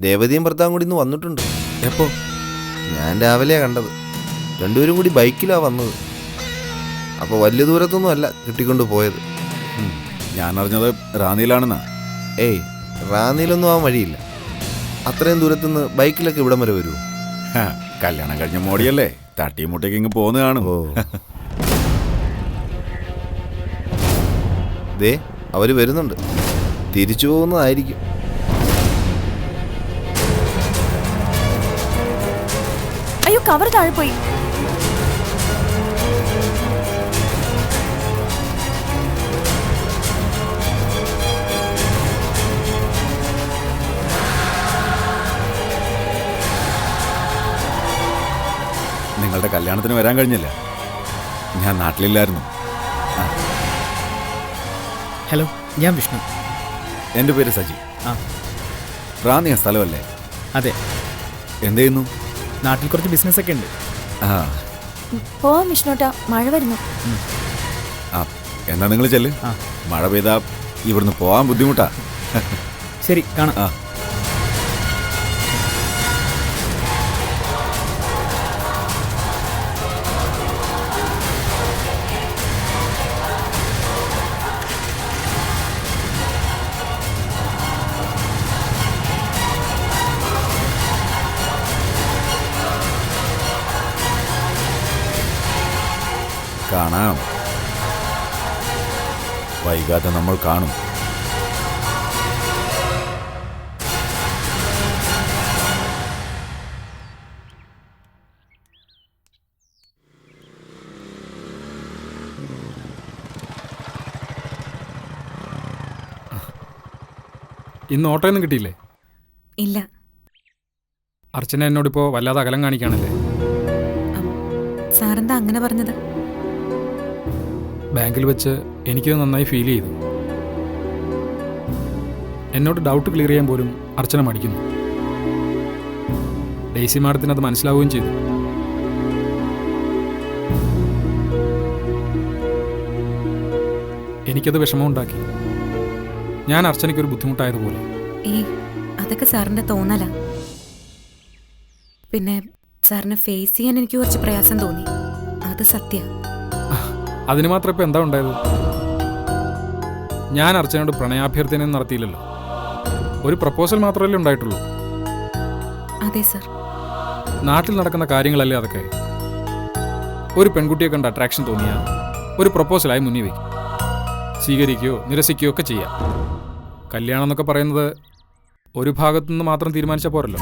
ദേവതയും ഭർത്താവും കൂടി ഇന്ന് വന്നിട്ടുണ്ട്. എപ്പോ? ഞാൻ രാവിലെയാണ് കണ്ടത്. രണ്ടുപേരും കൂടി ബൈക്കിലാണ് വന്നത്. അപ്പോൾ വലിയ ദൂരത്തൊന്നും അല്ല കിട്ടിക്കൊണ്ട് പോയത്. ഞാൻ അറിഞ്ഞത് റാന്നിയിലാണെന്നാ. ഏയ്, റാന്നിയിലൊന്നും ആവാൻ വഴിയില്ല. അത്രയും ദൂരത്തുനിന്ന് ബൈക്കിലൊക്കെ ഇവിടം വരെ വരുമോ? കല്യാണം കഴിഞ്ഞ മോടിയല്ലേ, തട്ടിയും മുട്ടയ്ക്ക് ഇങ്ങ് പോന്ന് കാണും. ഓ, ദേ അവർ വരുന്നുണ്ട്. തിരിച്ചു പോകുന്നതായിരിക്കും. അയ്യോ, കവർ താഴെ പോയി. നിങ്ങളുടെ കല്യാണത്തിന് വരാൻ കഴിഞ്ഞില്ല, ഞാൻ നാട്ടിലില്ലായിരുന്നു. ഹലോ, ഞാൻ വിഷ്ണു. എൻ്റെ പേര് സജി. റാന്നിയ സ്ഥലമല്ലേ? അതെ. എന്ത് ചെയ്യുന്നു? നാട്ടിൽ കുറച്ച് ബിസിനസ് ഒക്കെ ഉണ്ട്. പോവാം വിഷ്ണുട്ടാ, മഴ വരുന്നു. എന്നാ നിങ്ങൾ ചെല്ല്. മഴ പെയ്താ ഇവിടുന്ന് പോകാൻ ബുദ്ധിമുട്ടാ. ശരി, കാണാം. കാണാം. വൈകാതെ നമ്മൾ കാണും. ഇന്ന് ഓട്ടോയൊന്നും കിട്ടിയില്ലേ? ഇല്ല. അർച്ചന എന്നോടിപ്പോൾ വല്ലാതെ അകലം കാണിക്കുകയാണല്ലേ? സാറെന്താ അങ്ങനെ പറഞ്ഞത്? ബാങ്കിൽ വെച്ച് എനിക്കത് നന്നായി ഫീൽ ചെയ്തു. എന്നോട് ഡൗട്ട് ക്ലിയർ ചെയ്യാൻ പോലും അർച്ചന മടിക്കുന്നു. ഡെയ്സി മാഡത്തിന് അത് മനസ്സിലാവുകയും ചെയ്തു. എനിക്കത് വിഷമമുണ്ടാക്കി. ഞാൻ അർച്ചനയ്ക്കൊരു ബുദ്ധിമുട്ടായതുപോലെ. അതൊക്കെ സാറിന്റെ തോന്നല. പിന്നെ സാറിനെ ഫേസ് ചെയ്യാൻ എനിക്ക് കുറച്ച് പ്രയാസം തോന്നി, അത് സത്യ. അതിന് മാത്രം ഇപ്പം എന്താ ഉണ്ടായത്? ഞാൻ അർച്ചനയോട് പ്രണയാഭ്യർത്ഥനയൊന്നും നടത്തിയില്ലല്ലോ. ഒരു പ്രപ്പോസൽ മാത്രമല്ലേ ഉണ്ടായിട്ടുള്ളൂ. അതെ സർ. നാട്ടിൽ നടക്കുന്ന കാര്യങ്ങളല്ലേ അതൊക്കെ. ഒരു പെൺകുട്ടിയെ കണ്ട് അട്രാക്ഷൻ തോന്നിയ ഒരു പ്രപ്പോസലായി മുന്നിൽ വയ്ക്കും. സ്വീകരിക്കുകയോ നിരസിക്കുകയോ ഒക്കെ ചെയ്യാം. കല്യാണം എന്നൊക്കെ പറയുന്നത് ഒരു ഭാഗത്തുനിന്ന് മാത്രം തീരുമാനിച്ച പോരല്ലോ.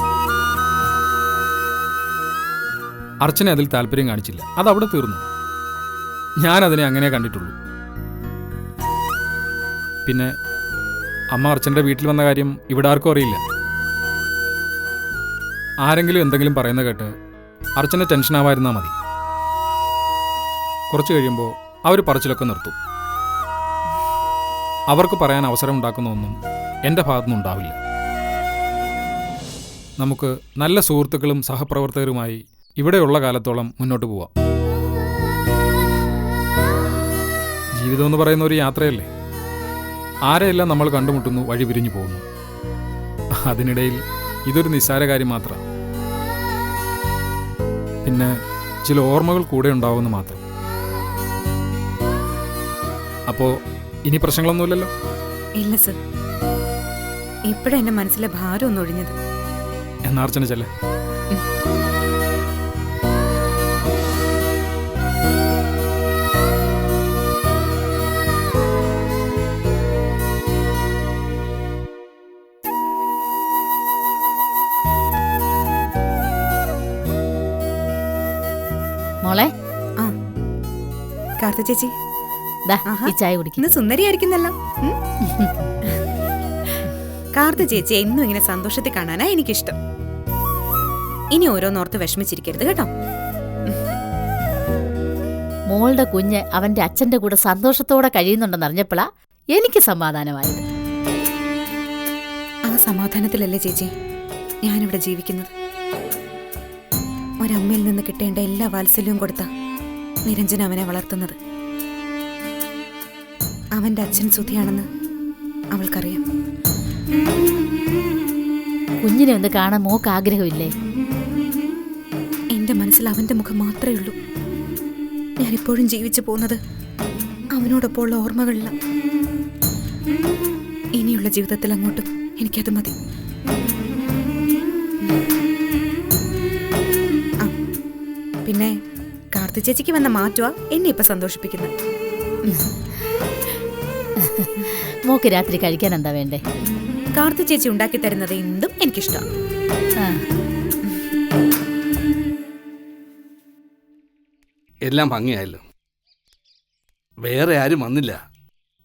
അർച്ചന അതിൽ താല്പര്യം കാണിച്ചില്ല, അതവിടെ തീർന്നു. ഞാനതിനെ അങ്ങനെ കണ്ടിട്ടുള്ളൂ. പിന്നെ അമ്മ അർച്ചൻ്റെ വീട്ടിൽ വന്ന കാര്യം ഇവിടെ ആർക്കും അറിയില്ല. ആരെങ്കിലും എന്തെങ്കിലും പറയുന്ന കേട്ട് അർച്ചന ടെൻഷനാവാതിരുന്നാൽ മതി. കുറച്ച് കഴിയുമ്പോൾ അവർ പറച്ചിലൊക്കെ നിർത്തും. അവർക്ക് പറയാൻ അവസരം ഉണ്ടാക്കുന്ന ഒന്നും എൻ്റെ ഭാഗത്തുനിന്ന് ഉണ്ടാവില്ല. നമുക്ക് നല്ല സുഹൃത്തുക്കളും സഹപ്രവർത്തകരുമായി ഇവിടെയുള്ള കാലത്തോളം മുന്നോട്ട് പോവാം. ജീവിതം എന്ന് പറയുന്ന ഒരു യാത്രയല്ലേ. ആരെയെല്ലാം നമ്മൾ കണ്ടുമുട്ടുന്നു, വഴി പിരിഞ്ഞു പോകുന്നു. അതിനിടയിൽ ഇതൊരു നിസ്സാര കാര്യം മാത്രമാണ്. പിന്നെ ചില ഓർമ്മകൾ കൂടെ ഉണ്ടാവുമെന്ന് മാത്രം. അപ്പോൾ ഇനി പ്രശ്നങ്ങളൊന്നുമില്ലല്ലോ? ഇല്ല സർ, ഇപ്പോഴാണ് എൻ്റെ മനസ്സിലെ ഭാരം ഒന്ന് ഒഴിഞ്ഞത്. എന്നാ അർച്ചന ചെല്ലേ. മോളെ, കാർത്തി ചേച്ചി, ഈ ചായ കുടിക്കും. ഇന്ന് സുന്ദരിയായിരിക്കുന്നല്ലോ. കാർത്തി ചേച്ചി എന്നും ഇങ്ങനെ സന്തോഷത്തിൽ കാണാനാ എനിക്കിഷ്ടം. ഇനി ഓരോന്നോർത്ത് വിഷമിച്ചിരിക്കരുത് കേട്ടോ. മോളുടെ കുഞ്ഞ് അവന്റെ അച്ഛന്റെ കൂടെ സന്തോഷത്തോടെ കഴിയുന്നുണ്ടെന്ന് അറിഞ്ഞപ്പോഴാ എനിക്ക് സമാധാനമായത്. ആ സമാധാനത്തിലല്ലേ ചേച്ചി ഞാനിവിടെ ജീവിക്കുന്നത്. ഒരമ്മയിൽ നിന്ന് കിട്ടേണ്ട എല്ലാ വാത്സല്യവും കൊടുത്ത നിരഞ്ജൻ അവനെ വളർത്തുന്നത്. അവന്റെ അച്ഛൻ സുധിയാണെന്ന് അവൾക്കറിയാം. കുഞ്ഞിനെ ഒന്ന് കാണാൻ മോക്ക് ആഗ്രഹമില്ലേ? എന്റെ മനസ്സിൽ അവന്റെ മുഖം മാത്രമേ ഉള്ളൂ. ഞാനിപ്പോഴും ജീവിച്ചു പോകുന്നത് അവനോടൊപ്പമുള്ള ഓർമ്മകളിലാണ്. ഇനിയുള്ള ജീവിതത്തിൽ അങ്ങോട്ടും എനിക്കത് മതി. ആ, പിന്നെ കാർത്തി ചേച്ചിക്ക് വന്ന മാറ്റുക എന്നെ ഇപ്പൊ സന്തോഷിപ്പിക്കുന്നത്. മോക്ക് രാത്രി കഴിക്കാൻ എന്താ വേണ്ടേ? കാർത്തി ചേച്ചി ഉണ്ടാക്കി തരുന്നത് എന്തും എനിക്കിഷ്ടമാണ്. എല്ലാം ഭംഗിയായല്ലോ. വേറെ ആരും വന്നില്ല.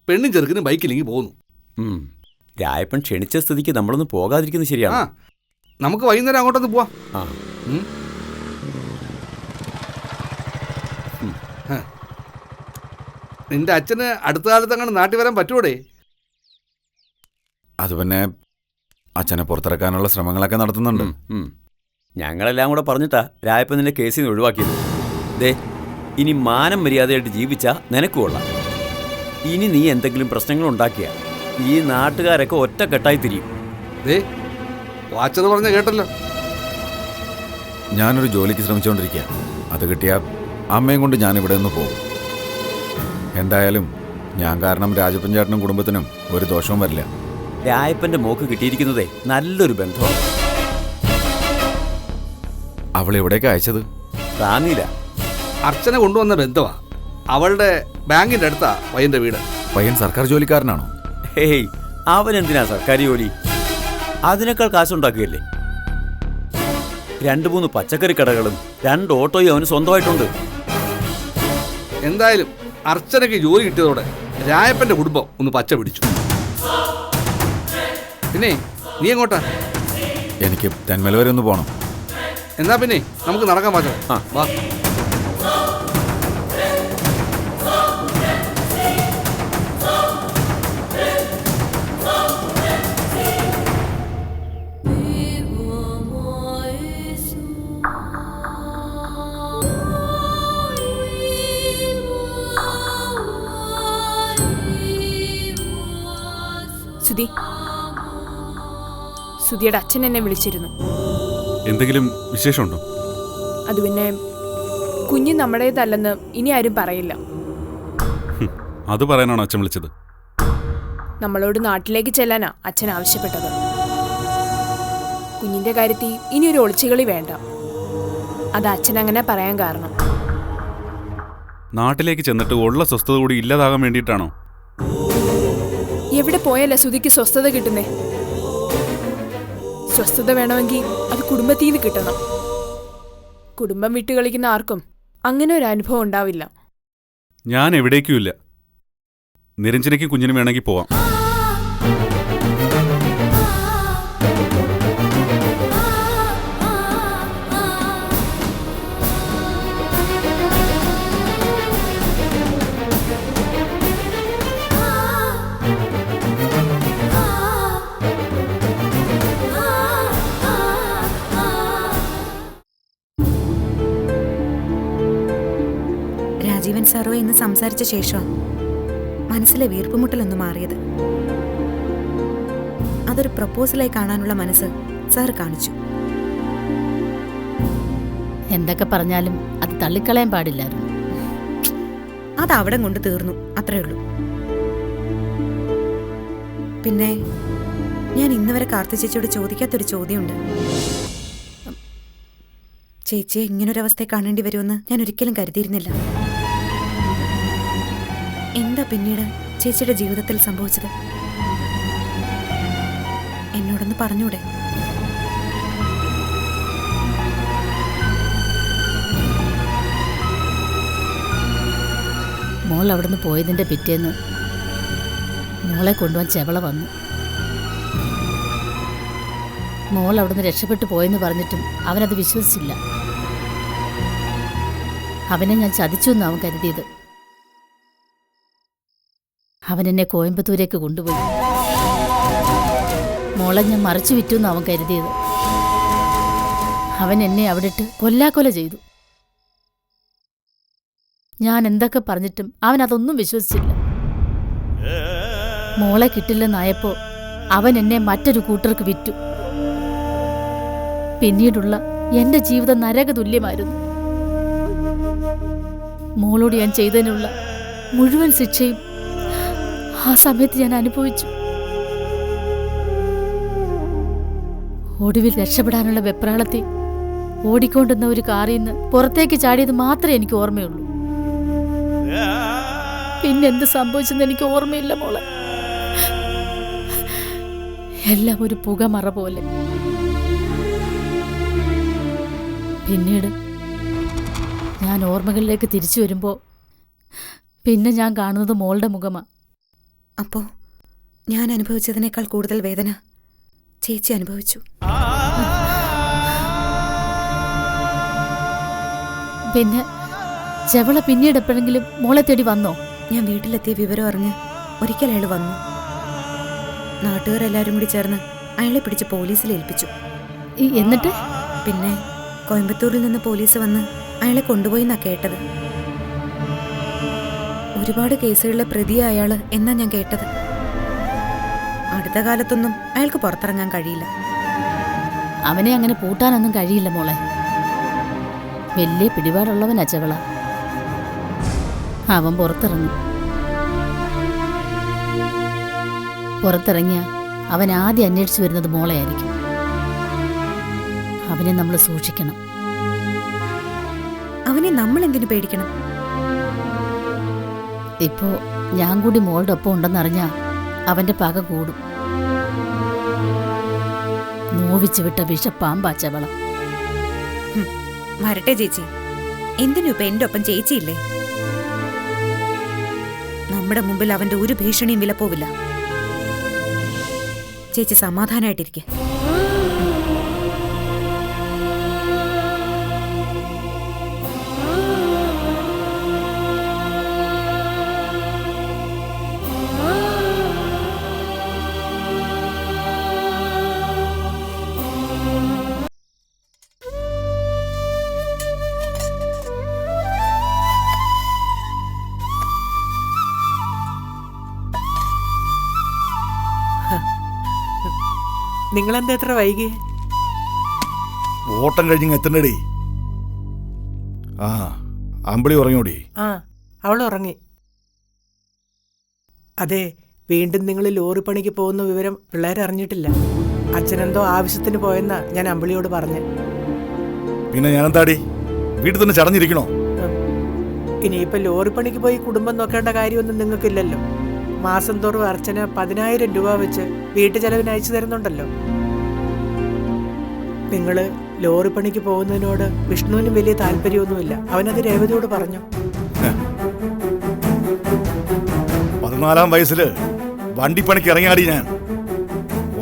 പെണ്ണും ചെറുക്കനും ബൈക്കിലെങ്കിൽ പോകുന്നു. രായപ്പൻ ക്ഷണിച്ച സ്ഥിതിക്ക് നമ്മളൊന്ന് പോകാതിരിക്കുന്നത് ആ, ശരിയാണ്. നമുക്ക് വൈകുന്നേരം അങ്ങോട്ടൊന്ന് പോവാം. ആ. നിന്റെ അച്ഛന് അടുത്ത കാലത്ത് അങ്ങനെ നാട്ടിൽ വരാൻ പറ്റൂടെ? അത് പിന്നെ അച്ഛനെ പുറത്തിറക്കാനുള്ള ശ്രമങ്ങളൊക്കെ നടത്തുന്നുണ്ട്. ഞങ്ങളെല്ലാം കൂടെ പറഞ്ഞിട്ടാ രായപ്പൻ നിന്റെ കേസിൽ നിന്ന് ഒഴിവാക്കിയത്. ദേ, ഇനി മാനം മര്യാദയായിട്ട് ജീവിച്ചാ നിനക്ക് കൊള്ളാം. ഇനി നീ എന്തെങ്കിലും പ്രശ്നങ്ങൾ ഉണ്ടാക്കിയ ഈ നാട്ടുകാരൊക്കെ ഒറ്റക്കെട്ടായി തിരിയും. ദേ, വാച്ചത് പറഞ്ഞ കേട്ടല്ലോ. ഞാനൊരു ജോലിക്ക് ശ്രമിച്ചുകൊണ്ടിരിക്കുക. അത് കിട്ടിയാൽ അമ്മയും കൊണ്ട് ഞാൻ ഇവിടെ നിന്ന് പോകും. എന്തായാലും ഞാൻ കാരണം രാജപ്പൻ ചേട്ടനും കുടുംബത്തിനും ഒരു ദോഷവും വരില്ല. രായപ്പന്റെ മോക്ക് കിട്ടിയിരിക്കുന്നതേ നല്ലൊരു ബന്ധമാണ്. അവൾ എവിടേക്ക് അയച്ചത്? റാന്നിയില്ല. അർച്ചന കൊണ്ടുവന്ന ബന്ധമാ. അവളുടെ ബാങ്കിന്റെ അടുത്താ പയ്യന്റെ വീട്. പയ്യൻ സർക്കാർ ജോലിക്കാരനാണോ? ഹേയ്, അവനെന്തിനാ സർക്കാർ ജോലി? അതിനേക്കാൾ കാശുണ്ടാക്കുകയല്ലേ. 2-3 പച്ചക്കറി കടകളും 2 ഓട്ടോയും അവന് സ്വന്തമായിട്ടുണ്ട്. എന്തായാലും അർച്ചനയ്ക്ക് ജോലി കിട്ടിയതോടെ രായപ്പന്റെ കുടുംബം ഒന്ന് പച്ച പിടിച്ചു. പിന്നെ നീ എങ്ങോട്ടാ? എനിക്ക് തെന്മല വരെ ഒന്ന് പോകണം. എന്നാ പിന്നെ നമുക്ക് നടക്കാൻ പാചകം. ആ, വാ. സുധിയുടെ അച്ഛൻ എന്നെ വിളിച്ചിരുന്നു. എന്തെങ്കിലും വിശേഷമുണ്ടോ? അത് പിന്നെ കുഞ്ഞ് നമ്മുടേതല്ലെന്ന് ഇനി ആരും പറയില്ല. അത് പറയാനാണോ അച്ഛൻ വിളിച്ചത്? നമ്മളോട് നാട്ടിലേക്ക് ചെല്ലാനാ അച്ഛൻ ആവശ്യപ്പെട്ടത്. കുഞ്ഞിന്റെ കാര്യത്തിൽ ഇനി ഒരു ഒളിച്ചുകളി വേണ്ട. അത് അച്ഛൻ അങ്ങനെ പറയാൻ കാരണം. നാട്ടിലേക്ക് ചെന്നിട്ട് ഉള്ള സ്വസ്ഥത കൂടി ഇല്ലാതാകാൻ വേണ്ടിയിട്ടാണോ? എവിടെ പോയല്ല സുധിക്ക് സ്വസ്ഥത കിട്ടുന്നേ? സ്വസ്ഥത വേണമെങ്കിൽ അത് കുടുംബത്തിൽ നിന്ന് കിട്ടണം. കുടുംബം വിട്ടു കളിക്കുന്ന ആർക്കും അങ്ങനെ ഒരു അനുഭവം ഉണ്ടാവില്ല. ഞാൻ എവിടേക്കും ഇല്ല. നിരഞ്ജനയ്ക്കും കുഞ്ഞിനും വേണമെങ്കിൽ പോവാം. രാജീവൻ സാറോ ഇന്ന് സംസാരിച്ച ശേഷം മനസ്സിലെ വീർപ്പുമുട്ടലൊന്ന് മാറിയത്. അതൊരു പ്രപ്പോസലായി കാണാനുള്ള മനസ്സ് സാർ കാണിച്ചു. എന്തൊക്കെ പറഞ്ഞാലും അത് തള്ളിക്കളയാൻ പാടില്ലായിരുന്നു. അത് അവിടെ കൊണ്ട് തീർന്നു, അത്രേ ഉള്ളൂ. പിന്നെ ഞാൻ ഇന്ന് വരെ കാർത്തി ചേച്ചിയോട് ചോദിക്കാത്തൊരു ചോദ്യമുണ്ട്. ചേച്ചിയെ ഇങ്ങനൊരവസ്ഥയെ കാണേണ്ടി വരുമെന്ന് ഞാൻ ഒരിക്കലും കരുതിയിരുന്നില്ല. എന്താ പിന്നീട് ചേച്ചിയുടെ ജീവിതത്തിൽ സംഭവിച്ചത്? എന്നോടൊന്ന് പറഞ്ഞൂടെ? മോൾ അവിടുന്ന് പോയതിൻ്റെ പിറ്റേന്ന് മോളെ കൊണ്ടുപോകാൻ ചെവള വന്നു. മോൾ അവിടുന്ന് രക്ഷപ്പെട്ടു പോയെന്ന് പറഞ്ഞിട്ടും അവനത് വിശ്വസിച്ചില്ല. അവനെ ഞാൻ ചതിച്ചു എന്ന് അവൻ കരുതിയത്. അവൻ എന്നെ കോയമ്പത്തൂരേക്ക് കൊണ്ടുപോയി. മോളെ ഞാൻ മറച്ചു വിറ്റു എന്ന് അവൻ കരുതിയത്. അവൻ എന്നെ അവിടെ ഇട്ട് കൊല്ലാക്കൊല ചെയ്തു. ഞാൻ എന്തൊക്കെ പറഞ്ഞിട്ടും അവൻ അതൊന്നും വിശ്വസിച്ചില്ല. മോളെ കിട്ടില്ലെന്നായപ്പോ അവൻ എന്നെ മറ്റൊരു കൂട്ടർക്ക് വിറ്റു. പിന്നീടുള്ള എന്റെ ജീവിതം നരകതുല്യമായിരുന്നു. മോളോട് ഞാൻ ചെയ്തതിനുള്ള മുഴുവൻ ശിക്ഷയും ആ സമയത്ത് ഞാൻ അനുഭവിച്ചു. ഒടുവിൽ രക്ഷപ്പെടാനുള്ള വെപ്രാളത്തിൽ ഓടിക്കൊണ്ടുന്ന ഒരു കാറിൽ നിന്ന് പുറത്തേക്ക് ചാടിയത് മാത്രമേ എനിക്ക് ഓർമ്മയുള്ളൂ. പിന്നെന്ത് സംഭവിച്ചെന്ന് എനിക്ക് ഓർമ്മയില്ല മോളെ. എല്ലാം ഒരു പുകമറ പോലെ. പിന്നീട് ഞാൻ ഓർമ്മകളിലേക്ക് തിരിച്ചു വരുമ്പോൾ പിന്നെ ഞാൻ കാണുന്നത് മോളുടെ മുഖമാ. അപ്പോ ഞാൻ അനുഭവിച്ചതിനേക്കാൾ കൂടുതൽ വേദന ചേച്ചി അനുഭവിച്ചു. പിന്നെ ചെവള പിന്നീട് എപ്പോഴെങ്കിലും മോളെ തേടി വന്നോ? ഞാൻ വീട്ടിലെത്തിയ വിവരം അറിഞ്ഞ് ഒരിക്കൽ അയാൾ വന്നു. നാട്ടുകാരെല്ലാവരും കൂടി ചേർന്ന് അയാളെ പിടിച്ച് പോലീസിൽ ഏൽപ്പിച്ചു. എന്നിട്ട് പിന്നെ കോയമ്പത്തൂരിൽ നിന്ന് പോലീസ് വന്ന് അയാളെ കൊണ്ടുപോയി എന്നാ കേട്ടത്. ഒരുപാട് കേസുകളിലെ പ്രതിയാ അയാള് എന്നാ ഞാൻ കേട്ടത്. അടുത്ത കാലത്തൊന്നും അയാൾക്ക് പുറത്തിറങ്ങാൻ കഴിയില്ല. അവനെ അങ്ങനെ പൂട്ടാനൊന്നും കഴിയില്ല മോളെ. വലിയ പിടിപാടുള്ളവനാ ചെവള. അവൻ പുറത്തിറങ്ങും. പുറത്തിറങ്ങിയ അവൻ ആദ്യം അന്വേഷിച്ചു വരുന്നത് മോളെയായിരിക്കും. അവനെ നമ്മൾ സൂക്ഷിക്കണം. അവനെ നമ്മൾ എന്തിനു പേടിക്കണം? ഇപ്പോ ഞാൻ കൂടി മോളുടെ ഒപ്പം ഉണ്ടെന്നറിഞ്ഞാ അവന്റെ പക കൂടും. നോവിച്ചു വിട്ട വിഷപ്പാമ്പാ ചെവള. വരട്ടെ ചേച്ചി. എന്തിനു ഇപ്പൊ എന്റെ ഒപ്പം ചേച്ചിയില്ലേ? നമ്മുടെ മുമ്പിൽ അവന്റെ ഒരു ഭീഷണിയും വിലപ്പോവില്ല. ചേച്ചി സമാധാനായിട്ടിരിക്കെ. നിങ്ങളെന്താ എത്ര വൈകി? ഓട്ടം കഴിഞ്ഞ് എത്തണ്ടടി. ആ അമ്പിളി ഉറങ്ങിയോടി? ആ, അവൾ ഉറങ്ങി. അതെ, വീണ്ടും നിങ്ങൾ ലോറി പണിക്ക് പോകുന്ന വിവരം പിള്ളേരറിഞ്ഞിട്ടില്ല. അച്ഛനെന്തോ ആവശ്യത്തിന് പോയെന്നാ ഞാൻ അമ്പിളിയോട് പറഞ്ഞേ. പിന്നെ ഞാനെന്താടി വീട്ടിൽ തന്നെ ചടഞ്ഞിരിക്കണോ? ഇനിയിപ്പോ ലോറി പണിക്ക് പോയി കുടുംബം നോക്കേണ്ട കാര്യമൊന്നും നിങ്ങൾക്കില്ലല്ലോ. മാസം തോറും അർച്ചന 10,000 രൂപ വെച്ച് വീട്ടു ചെലവിന് അയച്ചു തരുന്നുണ്ടല്ലോ. നിങ്ങള് ലോറി പണിക്ക് പോകുന്നതിനോട് വിഷ്ണുവിനും വലിയ താല്പര്യമൊന്നുമില്ല. അവനത് രേവതിയോട് പറഞ്ഞു. 14-ാം വയസ്സില് വണ്ടിപ്പണിക്ക് ഇറങ്ങിയാടി ഞാൻ.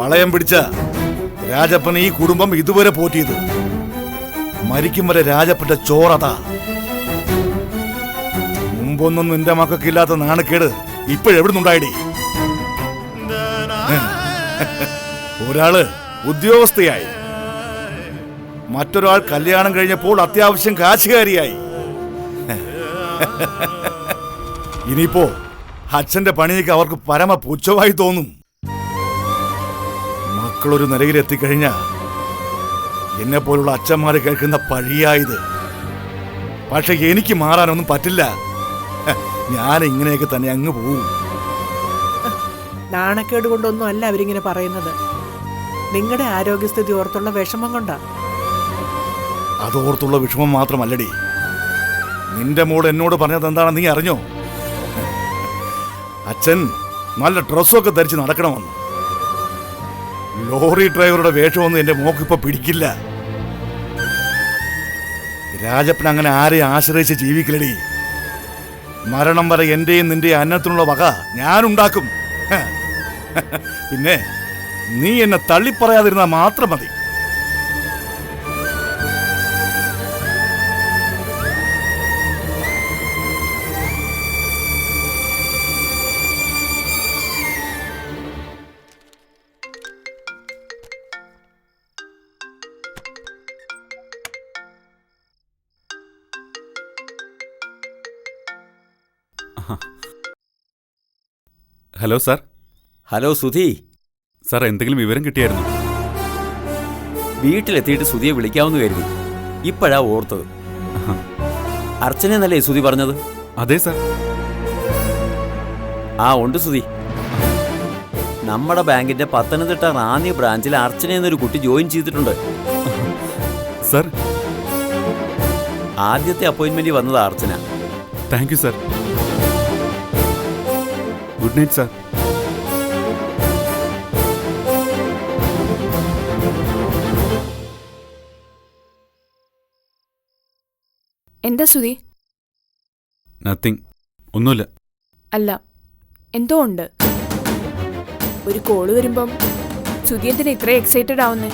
വളയം പിടിച്ച രാജപ്പൻ ഈ കുടുംബം ഇതുവരെ പോറ്റിയത്. മരിക്കും വരെ രാജപ്പന്റെ ചോറതാ. മുമ്പൊന്നും നിന്റെ മക്കൾക്കില്ലാത്ത നാണക്കേട് ഇപ്പോഴെവിടുന്നുണ്ടായിടി? ഒരാള് ഉദ്യോഗസ്ഥയായി, മറ്റൊരാൾ കല്യാണം കഴിഞ്ഞപ്പോൾ അത്യാവശ്യം കാശുകാരിയായി. ഇനിയിപ്പോ അച്ഛന്റെ പണിയൊക്കെ അവർക്ക് പരമ പുച്ഛമായി തോന്നും. മക്കളൊരു നിലയിലെത്തിക്കഴിഞ്ഞ എന്നെ പോലുള്ള അച്ഛന്മാര് കേൾക്കുന്ന പഴിയായത്. പക്ഷെ എനിക്ക് മാറാനൊന്നും പറ്റില്ല. ഞാൻ ഇങ്ങനെയൊക്കെ തന്നെ അങ്ങ് പോവും. നാണക്കേട് കൊണ്ടൊന്നും അല്ല അവരിങ്ങനെ പറയുന്നത്. നിങ്ങളുടെ ആരോഗ്യസ്ഥിതി ഓർത്തുള്ള വിഷമം കൊണ്ടാ. അതോർത്തുള്ള വിഷമം മാത്രമല്ലടി. നിന്റെ മോൾ എന്നോട് പറഞ്ഞത് എന്താണെന്ന് നീ അറിഞ്ഞോ? അച്ഛൻ നല്ല ഡ്രസ്സൊക്കെ ധരിച്ച് നടക്കണമെന്ന്. ലോറി ഡ്രൈവറുടെ വേഷമൊന്നും എന്റെ മോക്കിപ്പോ പിടിക്കില്ല. രാജപ്പൻ അങ്ങനെ ആരെയും ആശ്രയിച്ച് ജീവിക്കില്ലടി. മരണം വരെ എന്റെയും നിന്റെ അന്നത്തിനുള്ള വക ഞാനുണ്ടാക്കും. പിന്നെ നീ എന്നെ തള്ളിപ്പറയാതിരുന്നാൽ മാത്രം മതി. Hello sir. Hello Sudhi. Sir എന്തെങ്കിലും വിവരം കിട്ടിയായിരുന്നു? വീട്ടിലെത്തിയിട്ട് സുധിയെ വിളിക്കാമെന്ന് കരുതി. ഇപ്പോഴാ ഓർത്തത്. അർച്ചനയെന്നല്ലേ സുധി പറഞ്ഞത്? അതെ സാർ. ആ ഉണ്ട് സുധി. നമ്മുടെ ബാങ്കിന്റെ പത്തനംതിട്ട റാന്നി ബ്രാഞ്ചിൽ അർച്ചന എന്നൊരു കുട്ടി ജോയിൻ ചെയ്തിട്ടുണ്ട്. സാർ, ആദ്യത്തെ അപ്പോയിന്റ്മെന്റ് വന്നതാ Archana. Thank you sir. Good night sir. എന്താ സുധി? നത്തിങ്. ഒന്നുമില്ല. അല്ല, എന്തോ ഉണ്ട്. ഒരു കോള് വരുമ്പം സുധി എന്തിനാ ഇത്ര എക്സൈറ്റഡ് ആവുന്നേ?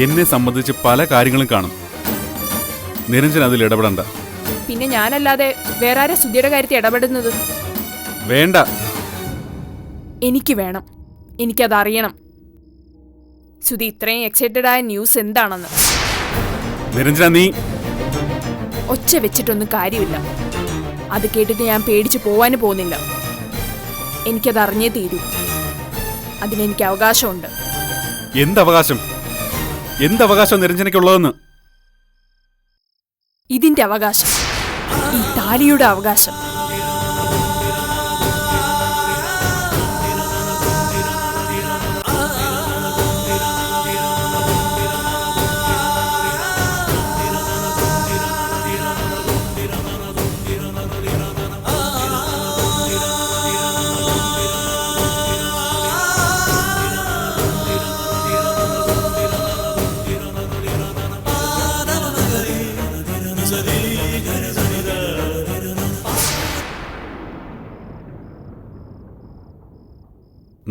എന്നെ സംബന്ധിച്ച് പല കാര്യങ്ങളും കാണും. നിരഞ്ജൻ അതിൽ ഇടപെടണ്ട. പിന്നെ ഞാനല്ലാതെ വേറെ ആരാ സുധിയുടെ കാര്യത്തിൽ ഇടപെടുന്നത്? വേണ്ട. എനിക്ക് വേണം. എനിക്കതറിയണം. സുധി ഇത്രയും എക്സൈറ്റഡ് ആയ ന്യൂസ് എന്താണെന്ന്. നിരഞ്ജന, നീ ഒച്ച വെച്ചിട്ടൊന്നും കാര്യമില്ല. അത് കേട്ടിട്ട് ഞാൻ പേടിച്ച് പോവാനും പോകുന്നില്ല. എനിക്കത് അറിഞ്ഞേ തീരൂ. അതിനെനിക്ക് അവകാശമുണ്ട്. എന്തവകാശം? എന്തവകാശം നിരഞ്ജനയ്ക്കുള്ളതെന്ന്? ഇതിന്റെ അവകാശം, ഈ താലിയുടെ അവകാശം.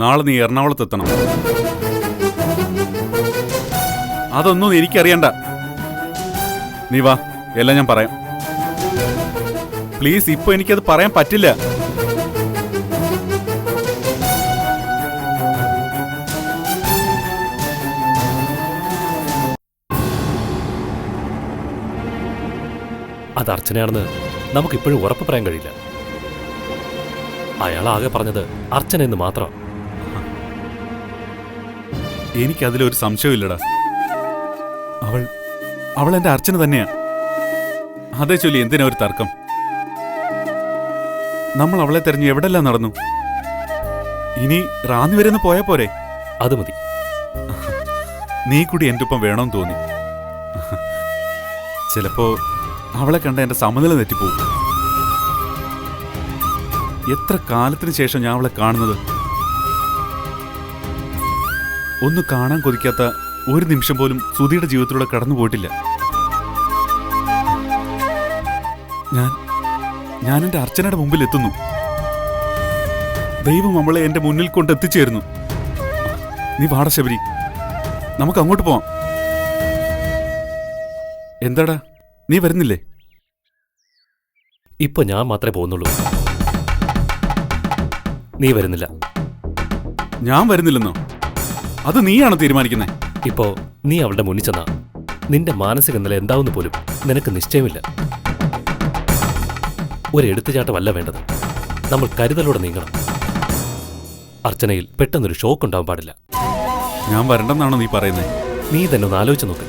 നാളെ നീ എറണാകുളത്തെത്തണം. അതൊന്നും എനിക്കറിയണ്ട. നീ വാ, എല്ലാം ഞാൻ പറയാം. പ്ലീസ്, ഇപ്പൊ എനിക്കത് പറയാൻ പറ്റില്ല. അത് അർച്ചനയാണെന്ന് നമുക്കിപ്പോഴും ഉറപ്പ് പറയാൻ കഴിയില്ല. അയാളാകെ പറഞ്ഞത് അർച്ചന എന്ന് മാത്രം. എനിക്കതിലൊരു സംശയമില്ലടാ. അവൾ എന്റെ അർച്ചന തന്നെയാ. അതേ ചൊല്ലി എന്തിനാ ഒരു തർക്കം? നമ്മൾ അവളെ തെരഞ്ഞ് എവിടെല്ലാം നടന്നു. ഇനി റാന്നി വരെ ഒന്ന് പോയാ പോരെ? അത് മതി. നീ കൂടി എൻ്റെ ഒപ്പം വേണമെന്ന് തോന്നി. ചിലപ്പോ അവളെ കണ്ട എന്റെ സമനില തെറ്റിപ്പോകും. എത്ര കാലത്തിന് ശേഷം ഞാൻ അവളെ കാണുന്നത്. ഒന്ന് കാണാൻ കൊതിക്കാത്ത ഒരു നിമിഷം പോലും സുധിയുടെ ജീവിതത്തിലൂടെ കടന്നു പോയിട്ടില്ല. ഞാൻ എന്റെ അർച്ചനയുടെ മുമ്പിൽ എത്തുന്നു. ദൈവം അവളെ എന്റെ മുന്നിൽ കൊണ്ട് എത്തിച്ചേരുന്നു. നീ വാട ശബരി, നമുക്ക് അങ്ങോട്ട് പോവാം. എന്താടാ, നീ വരുന്നില്ലേ? ഇപ്പൊ ഞാൻ മാത്രമേ പോകുന്നുള്ളൂ. നീ വരുന്നില്ല. ഞാൻ വരുന്നില്ലെന്നോ? അത് നീയാണോ തീരുമാനിക്കുന്നത്? ഇപ്പോ നീ അവളുടെ മുന്നിൽ ചെന്നാ നിന്റെ മാനസിക നില എന്താവുന്ന പോലും നിനക്ക് നിശ്ചയമില്ല. ഒരു എടുത്തുചാട്ടമല്ല വേണ്ടത്. നമ്മൾ കരുതലോടെ നീങ്ങണം. അർച്ചനയിൽ പെട്ടെന്നൊരു ഷോക്ക് ഉണ്ടാവാൻ പാടില്ല. ഞാൻ വരണ്ടെന്നാണോ നീ പറയുന്നത്? നീ തന്നെ ഒന്ന് ആലോചിച്ച് നോക്ക്.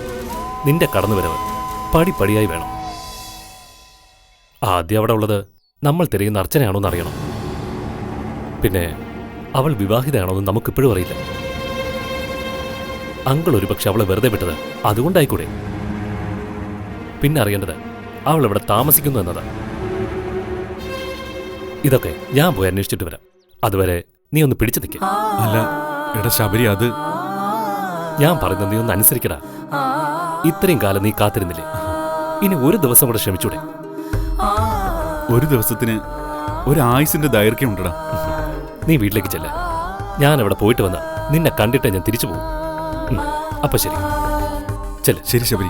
നിന്റെ കടന്നുവരവ് പടിപടിയായി വേണം. ആദ്യം അവിടെ ഉള്ളത് നമ്മൾ തിരയുന്ന അർച്ചനയാണോന്ന് അറിയണം. പിന്നെ അവൾ വിവാഹിതയാണോന്ന് നമുക്കിപ്പോഴും അറിയില്ല. അങ്കിൾ ഒരുപക്ഷെ അവളെ വെറുതെ വിട്ടത് അതുകൊണ്ടായിക്കൂടെ? പിന്നെ അറിയേണ്ടത് അവൾ ഇവിടെ താമസിക്കുന്നു എന്നതാണ്. ഇതൊക്കെ ഞാൻ പോയി അന്വേഷിച്ചിട്ട് വരാം. അതുവരെ നീ ഒന്ന് പിടിച്ചു നിൽക്കുക. അല്ല എടാ ശബരി, അത് ഞാൻ പറയുന്നത് നീ ഒന്ന് അനുസരിക്കടാ. ഇത്രയും കാലം നീ കാത്തിരുന്നില്ലേ? ഇനി ഒരു ദിവസം കൂടെ ക്ഷമിച്ചൂടെ? ഒരു ദിവസത്തിന് ഒരു ആയുസിന്റെ ദൈർഘ്യം ഉണ്ടടാ. നീ വീട്ടിലേക്ക് ചെല്ല. ഞാൻ അവിടെ പോയിട്ട് വന്ന നിന്നെ കണ്ടിട്ടേ ഞാൻ തിരിച്ചു പോകും. അപ്പൊ ശരി, ചെല്ല. ശരി ശബരി.